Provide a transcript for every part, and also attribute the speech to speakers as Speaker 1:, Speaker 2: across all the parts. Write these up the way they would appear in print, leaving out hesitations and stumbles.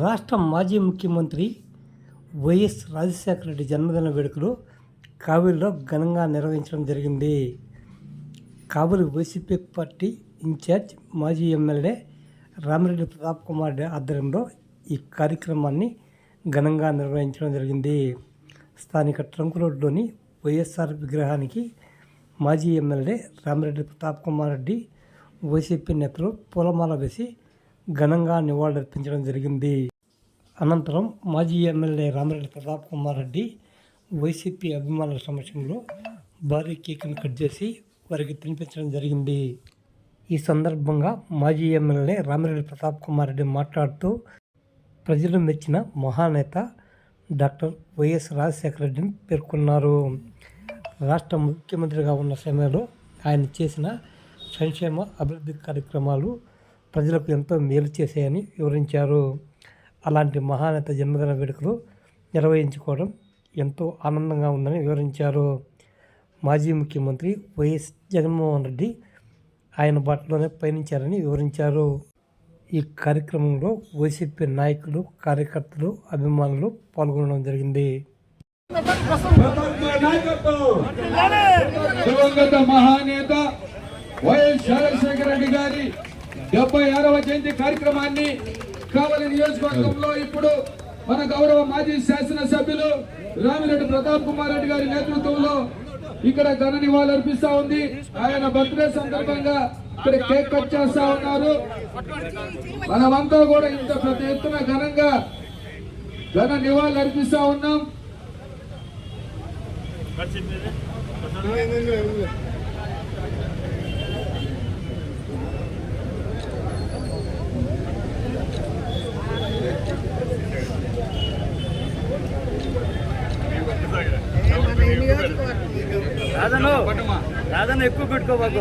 Speaker 1: రాష్ట్ర మాజీ ముఖ్యమంత్రి వైఎస్ రాజశేఖర రెడ్డి జన్మదిన వేడుకలు కావలిలో ఘనంగా నిర్వహించడం జరిగింది. కావలి వైసీపీ పార్టీ ఇన్ఛార్జ్ మాజీ ఎమ్మెల్యే రామిరెడ్డి ప్రతాప్ కుమార్ రెడ్డి ఆధ్వర్యంలో ఈ కార్యక్రమాన్ని ఘనంగా నిర్వహించడం జరిగింది. స్థానిక ట్రంక్ రోడ్లోని వైఎస్ఆర్ విగ్రహానికి మాజీ ఎమ్మెల్యే రామిరెడ్డి ప్రతాప్ కుమార్ రెడ్డి వైసీపీ నేతలు పూలమాల వేసి ఘనంగా నివాళులర్పించడం జరిగింది. అనంతరం మాజీ ఎమ్మెల్యే రామిరెడ్డి ప్రతాప్ కుమార్ రెడ్డి వైసీపీ అభిమానుల సమక్షంలో భారీ కేక్ను కట్ చేసి వారికి తినిపించడం జరిగింది. ఈ సందర్భంగా మాజీ ఎమ్మెల్యే రామిరెడ్డి ప్రతాప్ కుమార్ రెడ్డి మాట్లాడుతూ ప్రజలు మెచ్చిన మహానేత డాక్టర్ వైఎస్ రాజశేఖర రెడ్డిని పేర్కొన్నారు. రాష్ట్ర ముఖ్యమంత్రిగా ఉన్న సమయంలో ఆయన చేసిన సంక్షేమ అభివృద్ధి కార్యక్రమాలు ప్రజలకు ఎంతో మేలు చేశాయని వివరించారు. అలాంటి మహానేత జన్మదిన వేడుకలు నిర్వహించుకోవడం ఎంతో ఆనందంగా ఉందని వివరించారు. మాజీ ముఖ్యమంత్రి వైఎస్ జగన్మోహన్ రెడ్డి ఆయన బాటలోనే పయనించారని వివరించారు. ఈ కార్యక్రమంలో వైసీపీ నాయకులు, కార్యకర్తలు, అభిమానులు పాల్గొనడం జరిగింది.
Speaker 2: మహానేత వైఎస్ రాజశేఖర రెడ్డి గారి 76వ జయంతి కార్యక్రమాన్ని కావలి నియోజకవర్గంలో ఇప్పుడు మన గౌరవ మాజీ శాసనసభ్యులు రామిరెడ్డి ప్రతాప్ కుమార్ రెడ్డి గారి నేతృత్వంలో ఇక్కడ ఘన నివాళులు అర్పిస్తా ఉంది. ఆయన బర్త్డే సందర్భంగా ఇక్కడ కేక్ కట్ చేస్తా ఉన్నారు. మనమంతా కూడా ఇంత పెద్ద ఎత్తున ఘనంగా ఘన నివాళులు అర్పిస్తా ఉన్నాం.
Speaker 3: రాదన్న ఎక్కువ పెట్టుకోబాకు.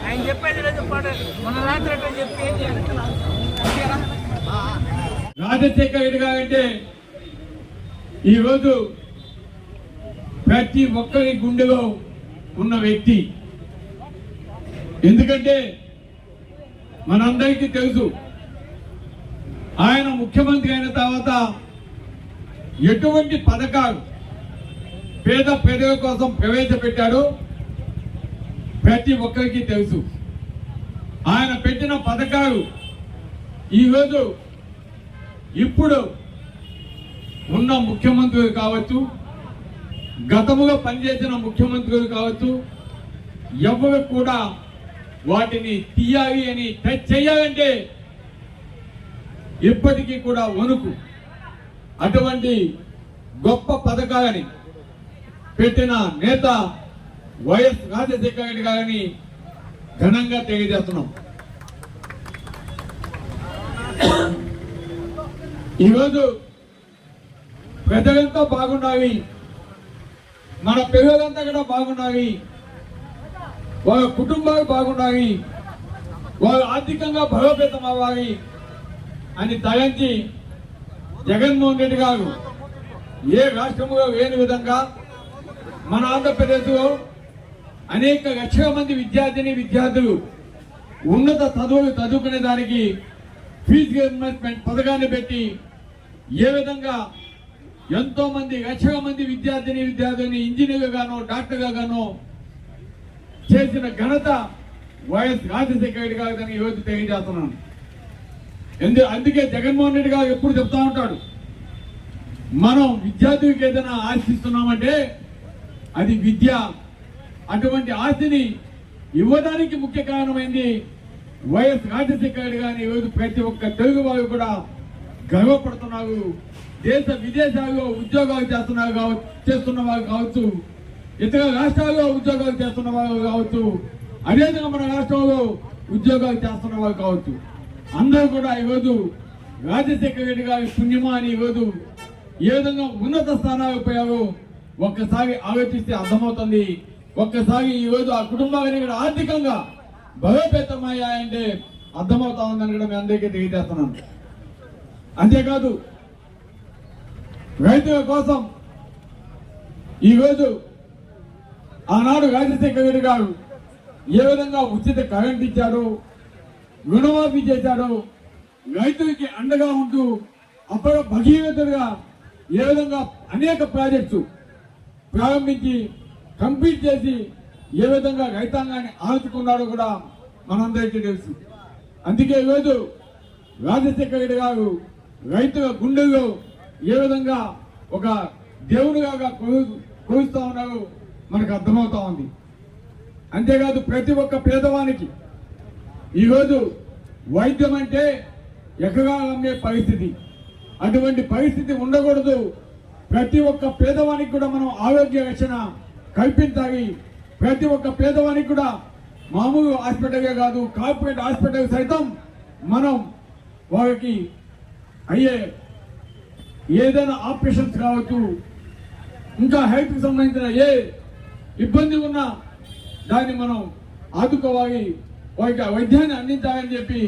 Speaker 3: ఆయన చెప్పేది చెప్పాడు మన రాత్రి చెప్పి
Speaker 2: రాజశేఖర రెడ్డి గారు అంటే ఈరోజు ప్రతి ఒక్కరి గుండెలో ఉన్న వ్యక్తి. ఎందుకంటే మనందరికీ తెలుసు ఆయన ముఖ్యమంత్రి అయిన తర్వాత ఎటువంటి పథకాలు పేద ప్రజల కోసం ప్రవేశపెట్టాడో ప్రతి ఒక్కరికి తెలుసు. ఆయన పెట్టిన పథకాలు ఈరోజు ఇప్పుడు ఉన్న ముఖ్యమంత్రులు కావచ్చు, గతంలో పనిచేసిన ముఖ్యమంత్రులు కావచ్చు, ఎవరు కూడా వాటిని తీయాలి అని టచ్ చేయాలంటే ఇప్పటికీ కూడా వణుకు. అటువంటి గొప్ప పథకాలని పెట్టిన నేత వైఎస్ రాజశేఖర రెడ్డి గారిని ఘనంగా తెలియజేస్తున్నాం. ఈరోజు ప్రజలంతా బాగున్నాయి, మన పిల్లలంతా కూడా బాగున్నాయి, వాళ్ళ కుటుంబాలు బాగున్నాయి, వాళ్ళు ఆర్థికంగా బలోపేతం అవ్వాలి అని తలంచి జగన్మోహన్ రెడ్డి గారు ఏ రాష్ట్రంలో లేని విధంగా మన ఆంధ్రప్రదేశ్లో అనేక లక్షల మంది విద్యార్థులు ఉన్నత చదువులు చదువుకునే దానికి ఫీజు రియంబర్స్మెంట్ పథకాన్ని పెట్టి ఏ విధంగా ఎంతో మంది లక్షల మంది విద్యార్థిని ఇంజనీర్గా గానో డాక్టర్గా గానో చేసిన ఘనత వైఎస్ రాజశేఖర రెడ్డి గారు ఈరోజు తెలియజేస్తున్నాను. అందుకే జగన్మోహన్ రెడ్డి గారు ఎప్పుడు చెప్తా ఉంటాడు, మనం విద్యార్థికి ఏదైనా ఆశిస్తున్నామంటే అది విద్య. అటువంటి ఆస్తిని ఇవ్వడానికి ముఖ్య కారణమైంది వైఎస్ రాజశేఖర రెడ్డి గారిని ఈరోజు ప్రతి ఒక్క తెలుగు వారు కూడా గర్వపడుతున్నారు. దేశ విదేశాల్లో ఉద్యోగాలు చేస్తున్న వారు కావచ్చు, ఇతర రాష్ట్రాల్లో ఉద్యోగాలు చేస్తున్న వారు కావచ్చు, అదేవిధంగా మన రాష్ట్రంలో ఉద్యోగాలు చేస్తున్న వారు కావచ్చు, అందరూ కూడా ఈరోజు రాజశేఖర రెడ్డి గారి పుణ్యమా అని ఈరోజు ఏ విధంగా ఉన్నత స్థానాలకు పోయారో ఒక్కసారి ఆలోచిస్తే అర్థమవుతుంది. ఒక్కసారి ఈరోజు ఆ కుటుంబాన్ని కూడా ఆర్థికంగా బలోపేతమయ్యాయంటే అర్థమవుతా ఉందని కూడా మీ అందరికీ తెలియజేస్తున్నాను. అంతేకాదు రైతుల కోసం ఈరోజు ఆనాడు రాజశేఖర రెడ్డి గారు ఏ విధంగా ఉచిత కరెంట్ ఇచ్చాడు, రుణమాఫీ చేశాడు, రైతులకి అండగా ఉంటూ అప్పుడు భగీరథుడుగా ఏ విధంగా అనేక ప్రాజెక్ట్స్ ప్రారంభించి కంప్లీట్ చేసి ఏ విధంగా రైతాంగాన్ని ఆదుకున్నాడో కూడా మనందరికీ తెలుసు. అందుకే ఈరోజు రాజశేఖర రెడ్డి గారు రైతుల గుండెల్లో ఏ విధంగా ఒక దేవునిగా కొలుస్తా ఉన్నారో మనకు అర్థమవుతా ఉంది. అంతేకాదు ప్రతి ఒక్క పేదవానికి ఈరోజు వైద్యం అంటే ఎకరాలు అమ్మే పరిస్థితి, అటువంటి పరిస్థితి ఉండకూడదు. ప్రతి ఒక్క పేదవానికి కూడా మనం ఆరోగ్య రక్షణ కల్పించాలి. ప్రతి ఒక్క పేదవానికి కూడా మామూలు హాస్పిటల్గా కాదు, కార్పొరేట్ హాస్పిటల్ సైతం మనం వారికి అయ్యే ఏదైనా ఆపరేషన్స్ కావచ్చు, ఇంకా హెల్త్కి సంబంధించిన ఏ ఇబ్బంది ఉన్నా దాన్ని మనం ఆదుకోవాలి, వారికి వైద్యాన్ని అందించాలని చెప్పి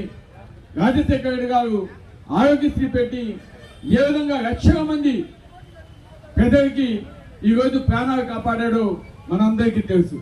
Speaker 2: రాజశేఖర రెడ్డి గారు ఆరోగ్యశ్రీ పెట్టి ఏ విధంగా లక్షల మంది ప్రజలకి ఈరోజు ప్రాణాలు కాపాడాడో మనందరికీ తెలుసు.